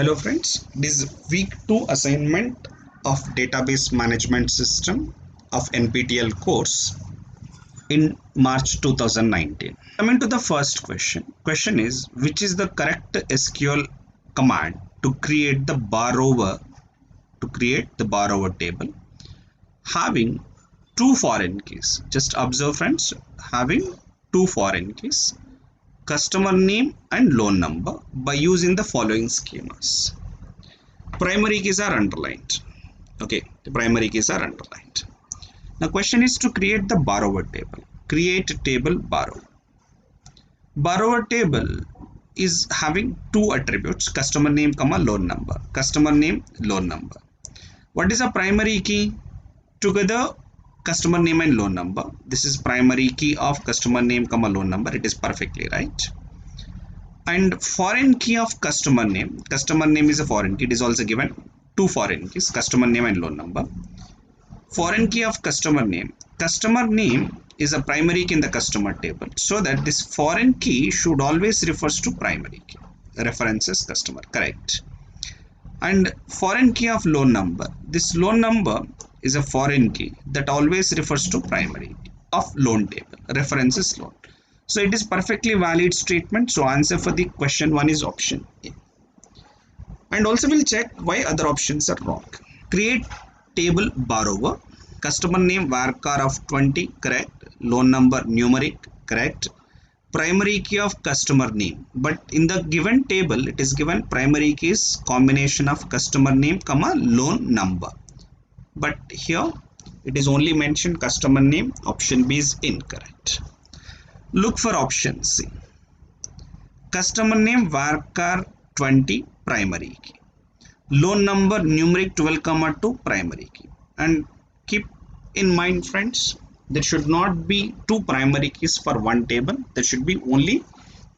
Hello friends, this is week 2 assignment of database management system of NPTEL course in March 2019. Coming to the first question. Question is, which is the correct SQL command to create the borrower table having two foreign keys? Just observe friends, having two foreign keys, customer name and loan number by using the following schemas. Primary keys are underlined. Okay, the primary keys are underlined. Now question is to create the borrower table. Create table borrower. Borrower table is having two attributes, customer name comma loan number. Customer name, loan number. What is a primary key? Together customer name and loan number. This is primary key of customer name comma loan number. It is perfectly right. And foreign key of customer name is a foreign key. It is also given two foreign keys, customer name and loan number. Foreign key of customer name is a primary key in the customer table, so that this foreign key should always refers to primary key, references customer, correct. And foreign key of loan number, this loan number is a foreign key that always refers to primary key of loan table, references loan. So it is perfectly valid statement. So answer for the question 1 is option A. And also we'll check why other options are wrong. Create table borrower, customer name varchar of 20, correct. Loan number numeric, correct. Primary key of customer name, but in the given table it is given primary key is combination of customer name comma loan number, but here it is only mentioned customer name. Option B is incorrect. Look for option C. Customer name varchar 20 primary key. Loan number numeric 12, 2 primary key. And keep in mind friends, there should not be two primary keys for one table. There should be only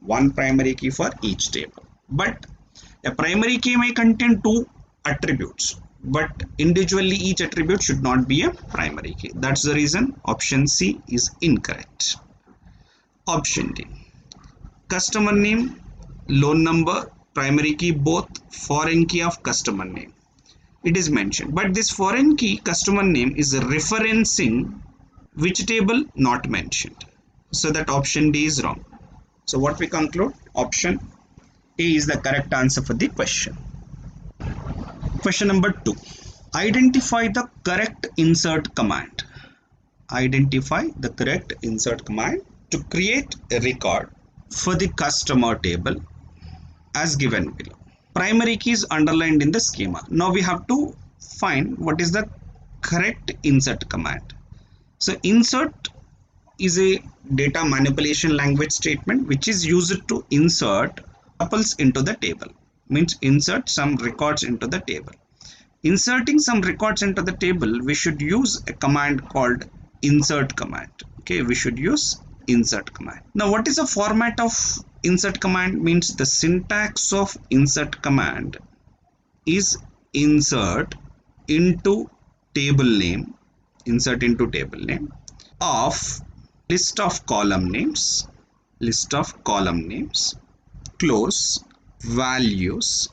one primary key for each table. But a primary key may contain two attributes, but individually each attribute should not be a primary key. That's the reason option C is incorrect. Option D. Customer name, loan number, primary key both foreign key of customer name. It is mentioned, but this foreign key customer name is referencing which table? Not mentioned. So that option D is wrong. So what we conclude? Option A is the correct answer for the question. Question number 2. Identify the correct insert command. Identify the correct insert command to create a record for the customer table as given below. Primary key is underlined in the schema. Now we have to find what is the correct insert command. So insert is a data manipulation language statement which is used to insert tuples into the table. Means insert some records into the table. Inserting some records into the table, we should use a command called insert command. Okay, we should use insert command. Now what is the format of insert command? Means the syntax of insert command is insert into table name, of list of column names, close values,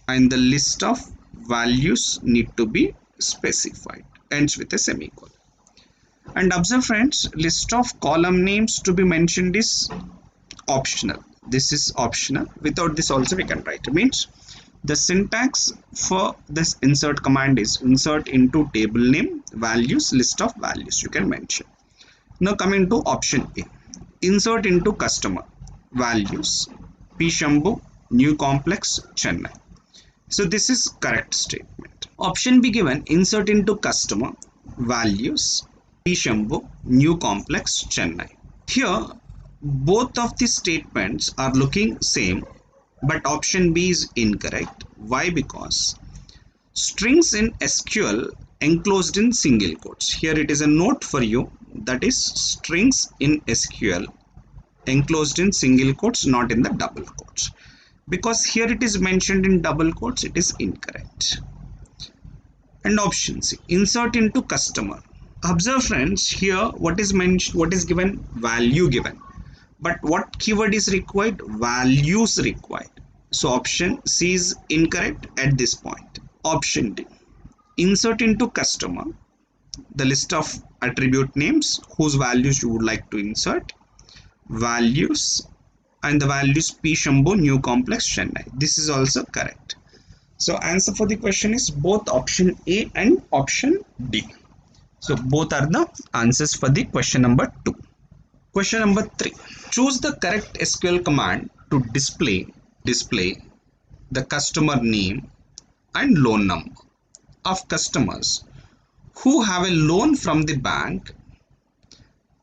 and the list of values need to be specified, ends with a semicolon. And observe friends, list of column names to be mentioned is optional. This is optional. Without this also we can write. It means the syntax for this insert command is insert into table name, values, list of values you can mention. Now coming to option A. Insert into customer, values, P. Shambhu, New Complex, Chennai. So this is correct statement. Option B given, insert into customer, values, P. Shambhu, New Complex, Chennai. Here both of these statements are looking same, but option B is incorrect. Why? Because strings in SQL enclosed in single quotes. Here it is a note for you, that is strings in SQL enclosed in single quotes, not in the double quotes. Because here it is mentioned in double quotes, it is incorrect. And option C, insert into customer. Observe friends, here what is mentioned, what is given? Value given. But what keyword is required? Values required. So option C is incorrect at this point. Option D. Insert into customer the list of attribute names whose values you would like to insert. Values, and the values P Shambhu New Complex Chennai. This is also correct. So answer for the question is both option A and option D. So both are the answers for the question number 2. Question number 3. Choose the correct SQL command to display the customer name and loan number of customers who have a loan from the bank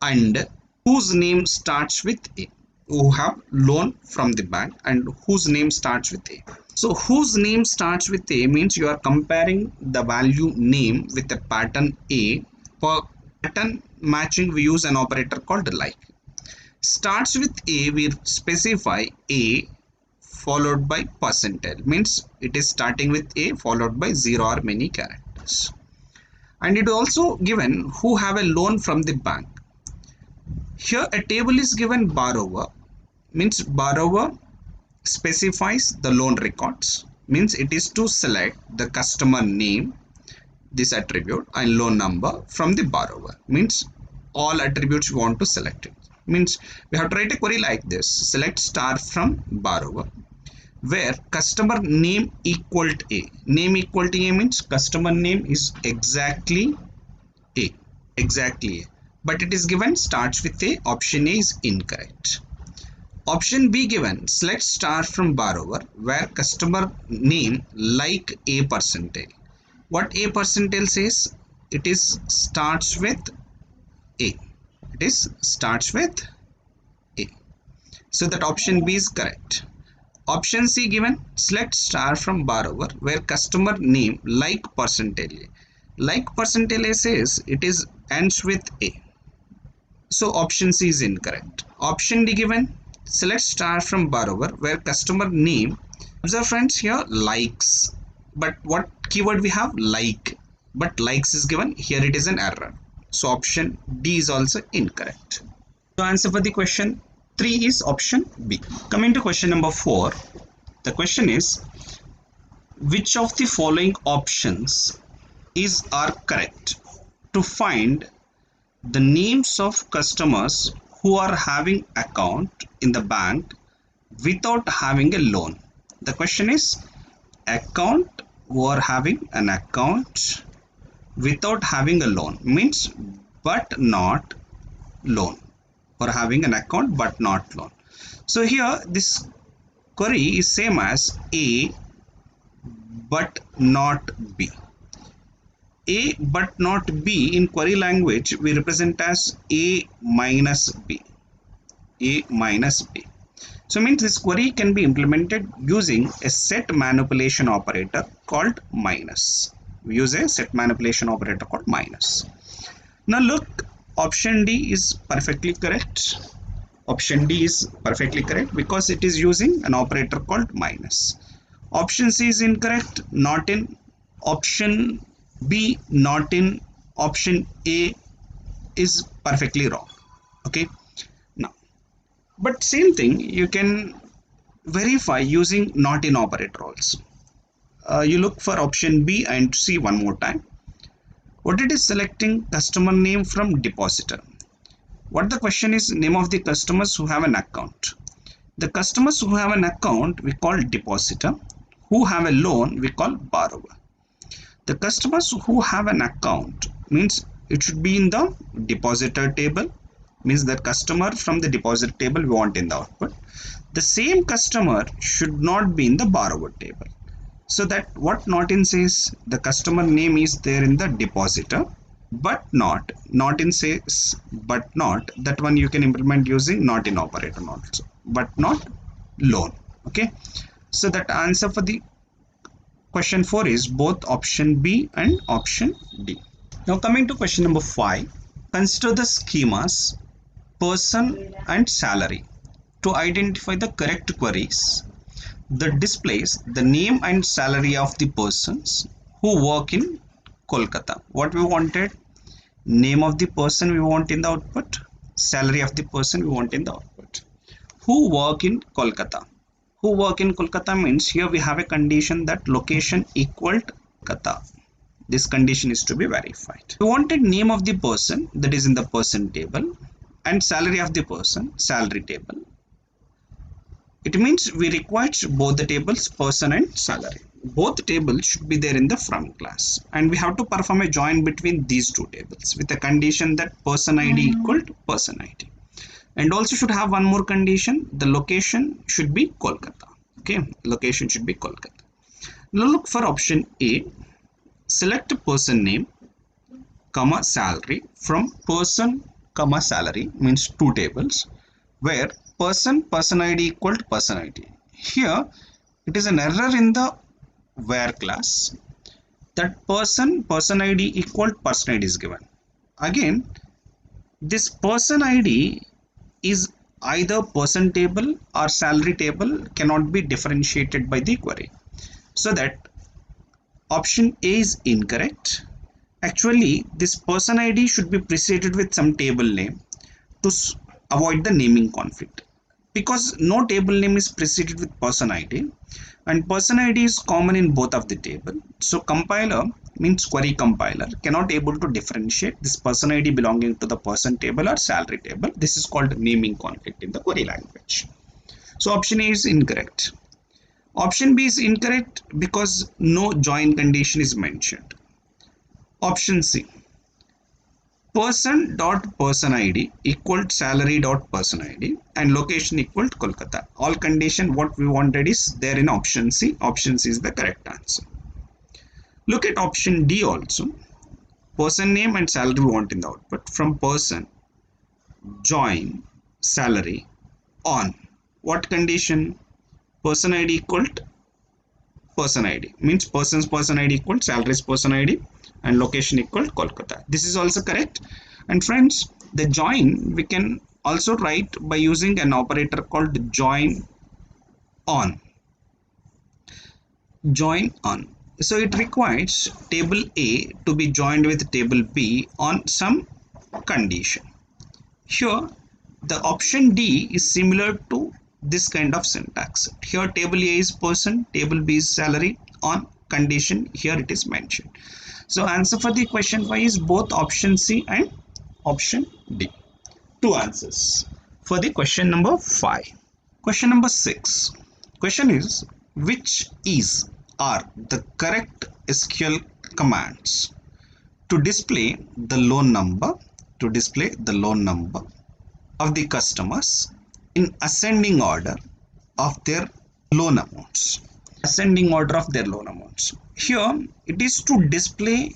and whose name starts with A. Who have loan from the bank and whose name starts with A. So whose name starts with A means you are comparing the value name with a pattern A. For pattern matching we use an operator called like. Starts with A, we specify A followed by percentage, means it is starting with A followed by 0 or many characters. And it also given who have a loan from the bank. Here a table is given borrower, means borrower specifies the loan records, means it is to select the customer name, this attribute, and loan number from the borrower, means all attributes you want to select it. Means we have to write a query like this: select star from borrower where customer name equal to A. Name equal to A means customer name is exactly A, but it is given starts with A. Option A is incorrect. Option B given select star from borrower where customer name like A percentile. What A percentile says? It is starts with A. It is starts with A. So that option B is correct. Option C given select star from borrower where customer name like percentile. Like percentile says it is ends with A. So option C is incorrect. Option D given select star from borrower where customer name, observe friends here, likes, but what keyword we have? Like, but likes is given here, it is an error. So option D is also incorrect. So answer for the question 3 is option B. Coming to question number 4, the question is which of the following options are correct to find the names of customers who are having account in the bank without having a loan. The question is account who are having an account without having a loan, means but not loan, or having an account but not loan. So here this query is same as A but not B. A but not B in query language we represent as A minus B. A minus B. So means this query can be implemented using a set manipulation operator called minus. We use a set manipulation operator called minus. Now look, option D is perfectly correct. Option D is perfectly correct because it is using an operator called minus. Option C is incorrect, not in. Option B not in. Option A is perfectly wrong. Okay. Now, but same thing you can verify using not in operator also. You look for option B and see one more time. What it is selecting customer name from depositor. What the question is, name of the customers who have an account. The customers who have an account we call depositor. Who have a loan we call borrower. The customers who have an account means it should be in the depositor table, means the customer from the depositor table we want in the output. The same customer should not be in the borrower table. So that what not in says, the customer name is there in the depositor but not in says but not, that one you can implement using not in operator also, but not loan. Okay, so that answer for the question 4 is both option B and option D. Now coming to question number 5, consider the schemas person and salary to identify the correct queries that displays the name and salary of the persons who work in Kolkata. What we wanted? Name of the person we want in the output, salary of the person we want in the output. Who work in Kolkata? who work in Kolkata means here we have a condition that location equaled Kolkata. This condition is to be verified. We wanted name of the person, that is in the person table, and salary of the person, salary table. It means we require both the tables, person and salary. Both tables should be there in the from class, and we have to perform a join between these two tables with a condition that person ID equal to person ID. And also should have one more condition, the location should be Kolkata. Okay, location should be Kolkata. Now look for option A. Select person name comma salary from person comma salary, means two tables, where person ID equal to person ID. Here it is an error in the where class, that person ID equal to person ID is given. Again, this person ID is either person table or salary table, cannot be differentiated by the query. So that option A is incorrect. Actually, this person ID should be preceded with some table name to avoid the naming conflict, because no table name is preceded with person ID, and person ID is common in both of the table. So compiler, means query compiler, cannot able to differentiate this person ID belonging to the person table or salary table. This is called naming conflict in the query language. So option A is incorrect. Option B is incorrect because no join condition is mentioned. Option C, person dot person ID equal to salary dot person ID and location equal to Kolkata. All condition what we wanted is there in option C. Option C is the correct answer. Look at option D also. Person name and salary we want in the output. From person join salary on what condition? Person ID equal to person ID, means person's person ID equal to salary's person ID and location equal to Kolkata. This is also correct. And friends, the join we can also write by using an operator called join on. Join on. So it requires table A to be joined with table B on some condition. Here the option D is similar to this kind of syntax. Here table A is person, table B is salary, on condition here it is mentioned. So answer for the question 5 is both option C and option D. Two answers for the question number 5. Question number 6. Question is, which is are the correct SQL commands to display the loan number of the customers in ascending order of their loan amounts. Here it is to display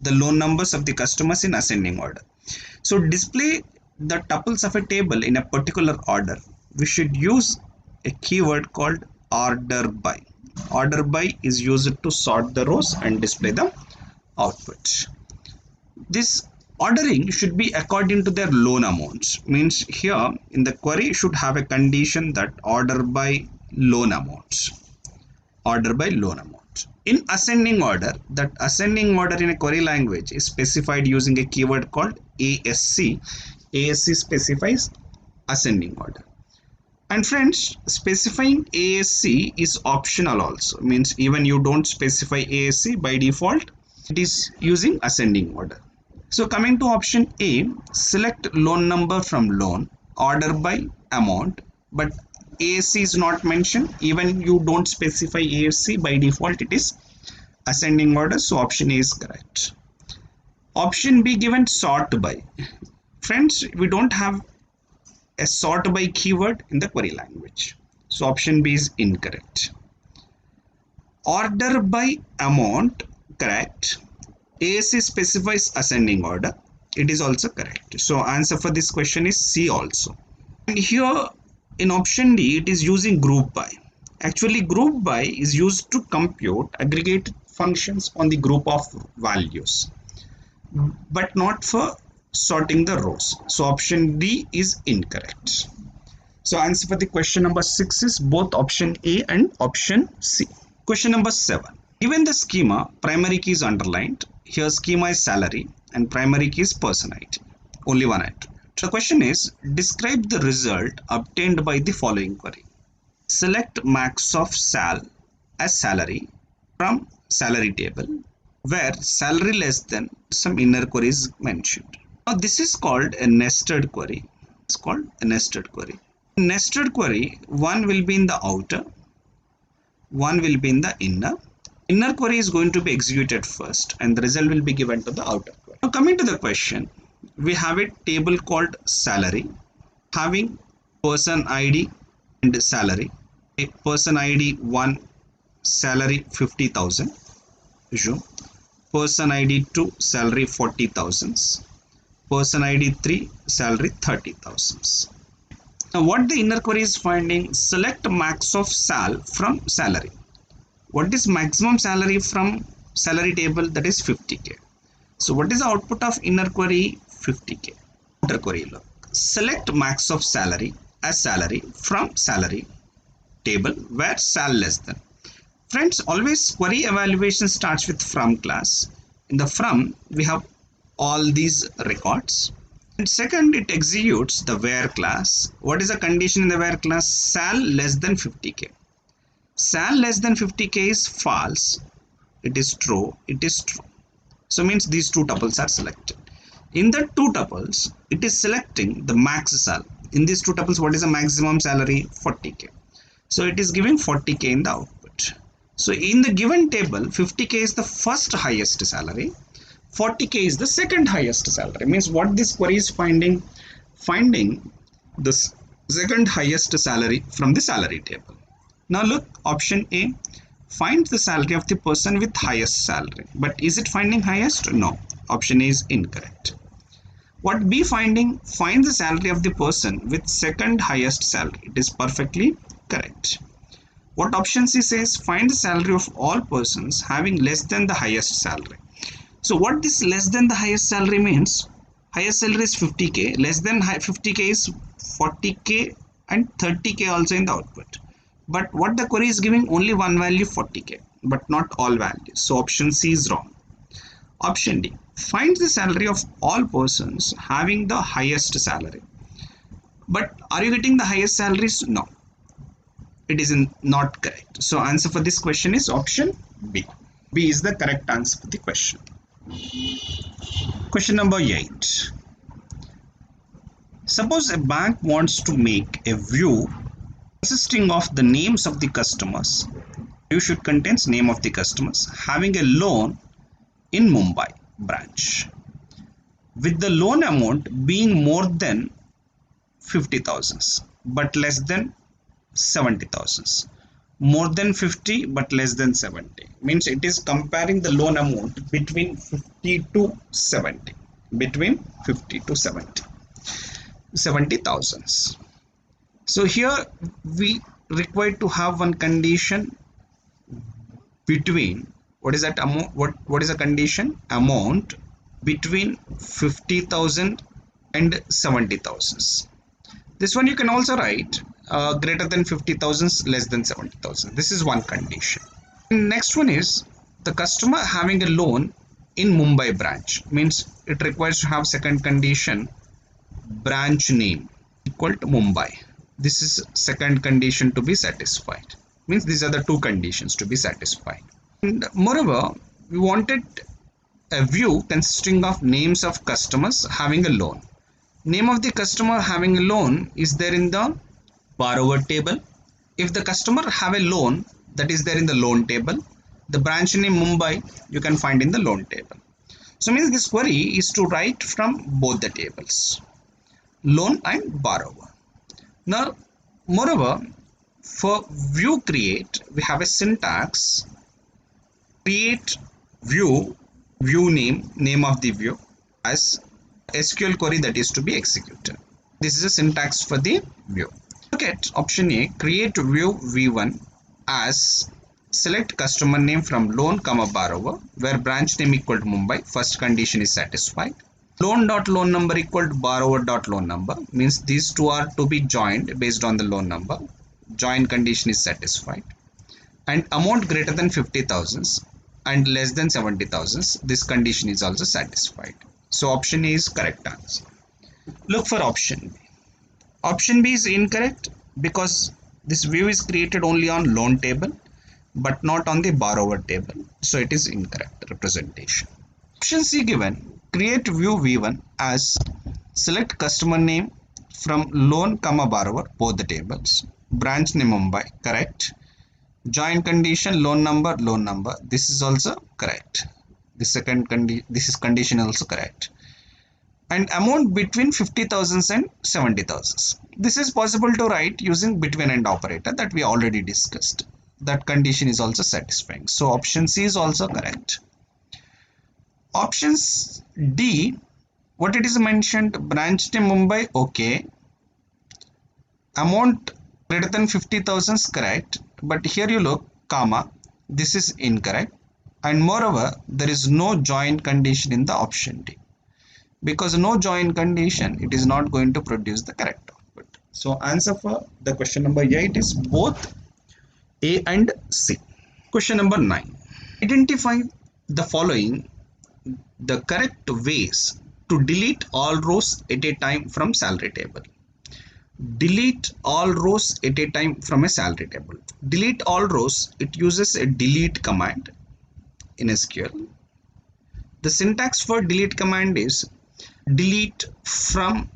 the loan numbers of the customers in ascending order. So display the tuples of a table in a particular order, we should use a keyword called order by. Order by is used to sort the rows and display the output. This ordering should be according to their loan amounts, means here in the query should have a condition that order by loan amounts. In ascending order, that ascending order in a query language is specified using a keyword called ASC. ASC specifies ascending order. And friends, specifying ASC is optional also, means even you don't specify ASC, by default it is using ascending order. So coming to option A, select loan number from loan, order by amount, but ASC is not mentioned. Even you don't specify ASC, by default it is ascending order, so option A is correct. Option B given sort by. Friends, we don't have a sort by keyword in the query language, so option B is incorrect. Order by amount, correct. ASC specifies ascending order, it is also correct. So answer for this question is C also. And here in option D it is using group by. Actually group by is used to compute aggregate functions on the group of values, but not for sorting the rows. So option D is incorrect. So answer for the question number 6 is both option A and option C. Question number 7. Given the schema, primary key is underlined. Here schema is salary and primary key is person ID. Only one attribute. The question is, describe the result obtained by the following query. Select max of sal as salary from salary table where salary less than some inner query is mentioned. Now this is called a nested query. It's called a nested query. Nested query, one will be in the outer, one will be in the inner. Inner query is going to be executed first and the result will be given to the outer query. Now coming to the question, we have a table called salary having person ID and salary. A person ID 1, salary 50,000. Assume. Person ID 2, salary 40,000. Person ID 3, salary 30,000. Now what the inner query is finding, select max of sal from salary. What is maximum salary from salary table? That is 50k. So what is the output of inner query? 50k. Outer query, look. Select max of salary as salary from salary table where sal less than. Friends, always query evaluation starts with from class. In the from, we have all these records. And second, it executes the where class. What is the condition in the where class? Sal less than 50k. Sal less than 50k is false. It is true. It is true. So means these two tuples are selected. In the two tuples, it is selecting the max sal. In these two tuples, what is the maximum salary? 40k. So it is giving 40k in the output. So in the given table, 50k is the first highest salary, 40k is the second highest salary. Means what this query is finding the second highest salary from the salary table. Now look, option A, find the salary of the person with highest salary. But is it finding highest? No. Option A is incorrect. What B finding? Find the salary of the person with second highest salary. It is perfectly correct. What option C says? Find the salary of all persons having less than the highest salary. So what this less than the highest salary means? Highest salary is 50k, less than 50k is 40k and 30k also in the output. But what the query is giving, only one value 40k, but not all values. So option C is wrong. Option D, find the salary of all persons having the highest salary. But are you getting the highest salaries? No. It is not correct. So answer for this question is option B. B is the correct answer for the question. Question number 8. Suppose a bank wants to make a view consisting of the names of the customers. View should contain name of the customers having a loan in Mumbai branch, with the loan amount being more than 50,000 but less than 70,000. More than 50 but less than 70 means it is comparing the loan amount between 50 to 70, between 50 to 70,000. So here we require to have one condition between, what is that amount, what is a condition? Amount between 50,000 and 70,000. This one you can also write greater than 50,000, less than 70,000. This is one condition. Next one is the customer having a loan in Mumbai branch, means it requires to have second condition, branch name equal to Mumbai. This is second condition to be satisfied. Means these are the two conditions to be satisfied. And moreover, we wanted a view consisting of names of customers having a loan. Name of the customer having a loan is there in the borrower table. If the customer have a loan, that is there in the loan table. The branch name Mumbai you can find in the loan table. So means this query is to write from both the tables, loan and borrower. Now moreover, for view create, we have a syntax, create view, view name of the view as SQL query that is to be executed. This is a syntax for the view. Look at option A, create view v1 as select customer name from loan comma borrower where branch name equal to Mumbai. First condition is satisfied. Loan number equal to borrower.loan number means these two are to be joined based on the loan number. Join condition is satisfied. And amount greater than 50,000 and less than 70,000, this condition is also satisfied. So option A is correct answer. Look for option B. Option B is incorrect because This view is created only on loan table but not on the borrower table, so it is incorrect representation. Option C given, create view V1 as select customer name from loan comma borrower, both the tables, branch name Mumbai, correct. Join condition loan number, this is also correct. The second this is condition also correct. And amount between 50,000 and 70,000. This is possible to write using between and operator that we already discussed. That condition is also satisfying. So option C is also correct. Options D, what it is mentioned, branch name Mumbai, okay. Amount greater than 50,000 is correct, but here you look, comma, this is incorrect. And moreover, there is no join condition in the option D. Because no join condition, it is not going to produce the correct output. So answer for the question number 8 is both A and C. Question number 9. Identify the following the correct ways to delete all rows at a time from salary table. Delete all rows at a time from a salary table. Delete all rows, it uses a delete command in SQL. The syntax for delete command is delete from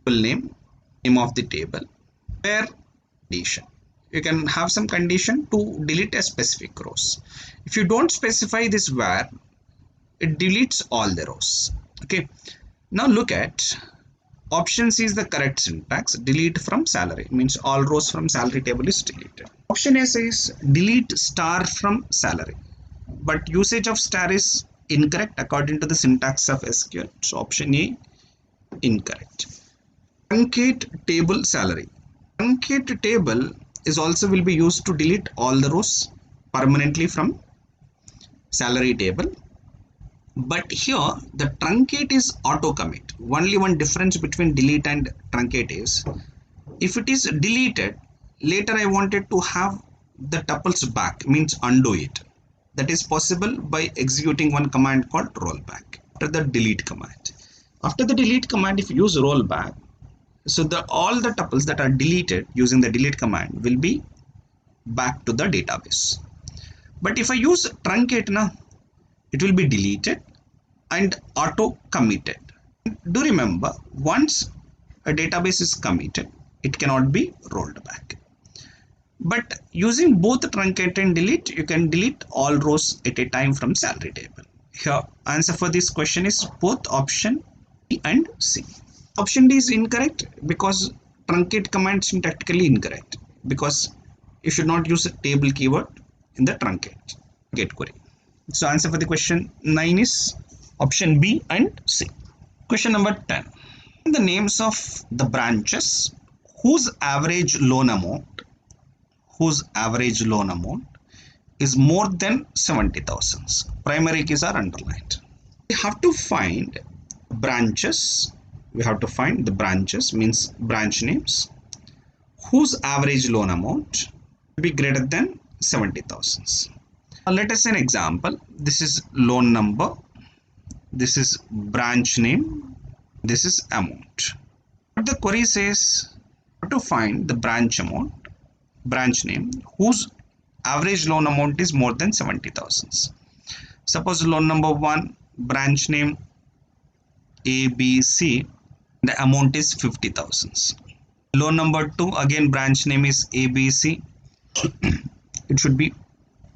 name of the table, where condition. You can have some condition to delete a specific rows. If you don't specify this where, it deletes all the rows. Okay. Now look at option C is the correct syntax. Delete from salary means all rows from salary table is deleted. Option A says delete star from salary, but usage of star is incorrect according to the syntax of SQL. So option A incorrect. Truncate table salary. Truncate table is also will be used to delete all the rows permanently from salary table. But here the truncate is auto commit. Only one difference between delete and truncate is if it is deleted, later I wanted to have the tuples back, means undo it. That is possible by executing one command called rollback after the delete command. After the delete command, if you use rollback, so all the tuples that are deleted using the delete command will be back to the database. But if I use truncate now, it will be deleted and auto committed. Do remember, once a database is committed, it cannot be rolled back. But using both truncate and delete, you can delete all rows at a time from salary table. Here answer for this question is both option B and C. Option D is incorrect because truncate command is syntactically incorrect, because you should not use a table keyword in the truncate query. So answer for the question 9 is option B and C. Question number 10. The names of the branches whose average loan amount is more than 70,000. Primary keys are underlined. We have to find branches. We have to find the branches, means branch names, whose average loan amount will be greater than 70,000. Let us say an example. This is loan number, this is branch name, this is amount. What the query says, to find the branch name whose average loan amount is more than 70,000. Suppose loan number 1, branch name ABC, the amount is 50,000. Loan number 2, again branch name is ABC, it should be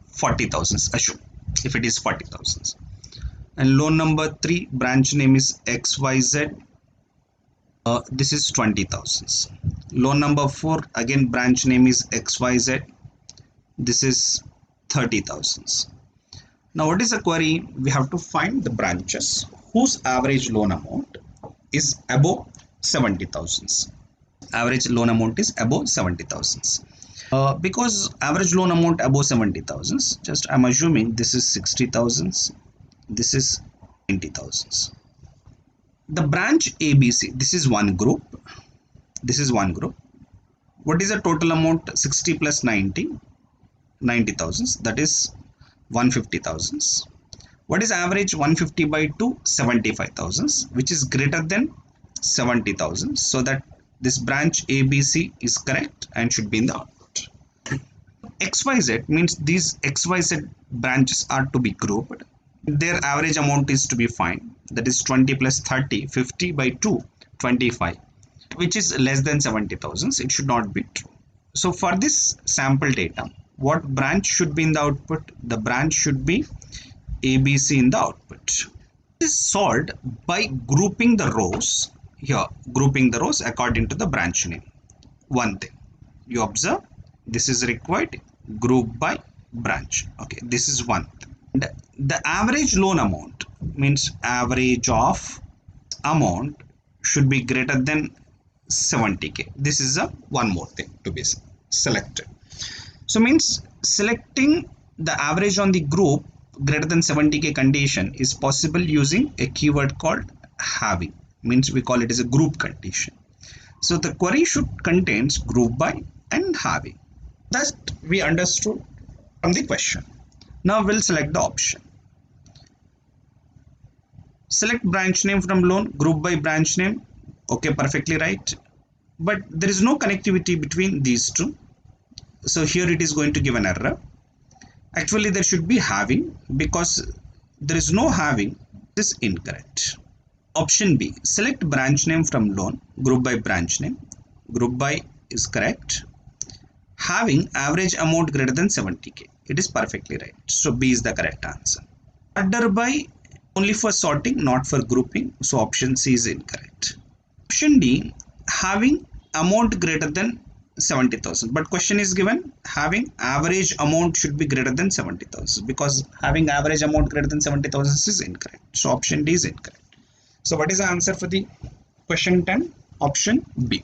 40,000, assume if it is 40,000. And loan number 3, branch name is XYZ, this is 20,000. Loan number 4, again branch name is XYZ, this is 30,000. Now what is the query? We have to find the branches whose average loan amount is above 70,000. Average loan amount is above 70,000. Because average loan amount above 70,000, just I'm assuming this is 60,000, this is 90,000. The branch ABC, this is one group. What is the total amount? 60 plus 90, 90,000, that is 150,000. What is average? 150 by 2, 75,000, which is greater than 70,000. So that this branch ABC is correct and should be in the output. XYZ means these XYZ branches are to be grouped. Their average amount is to be found, that is 20 plus 30, 50 by 2, 25, which is less than 70,000. It should not be true. So for this sample data, what branch should be in the output? The branch should be ABC in the output. This is solved by grouping the rows here, grouping the rows according to the branch name. One thing you observe, this is required, group by branch. Okay, this is one thing. And the average loan amount means average of amount should be greater than 70k. This is a one more thing to be selected. So means selecting the average on the group greater than 70k condition is possible using a keyword called having, means we call it as a group condition. So the query should contains group by and having. That we understood from the question. Now we'll select the option. Select branch name from loan, group by branch name. Okay, perfectly right. But there is no connectivity between these two. So here it is going to give an error. Actually there should be having, because there is no having. This is incorrect. Option B, select branch name from loan, group by branch name. Group by is correct. Having average amount greater than 70k. It is perfectly right. So B is the correct answer. Order by only for sorting, not for grouping. So option C is incorrect. Option D, having amount greater than 70,000. But question is given having average amount should be greater than 70,000, because having average amount greater than 70,000 is incorrect. So option D is incorrect. So what is the answer for the question 10? Option B.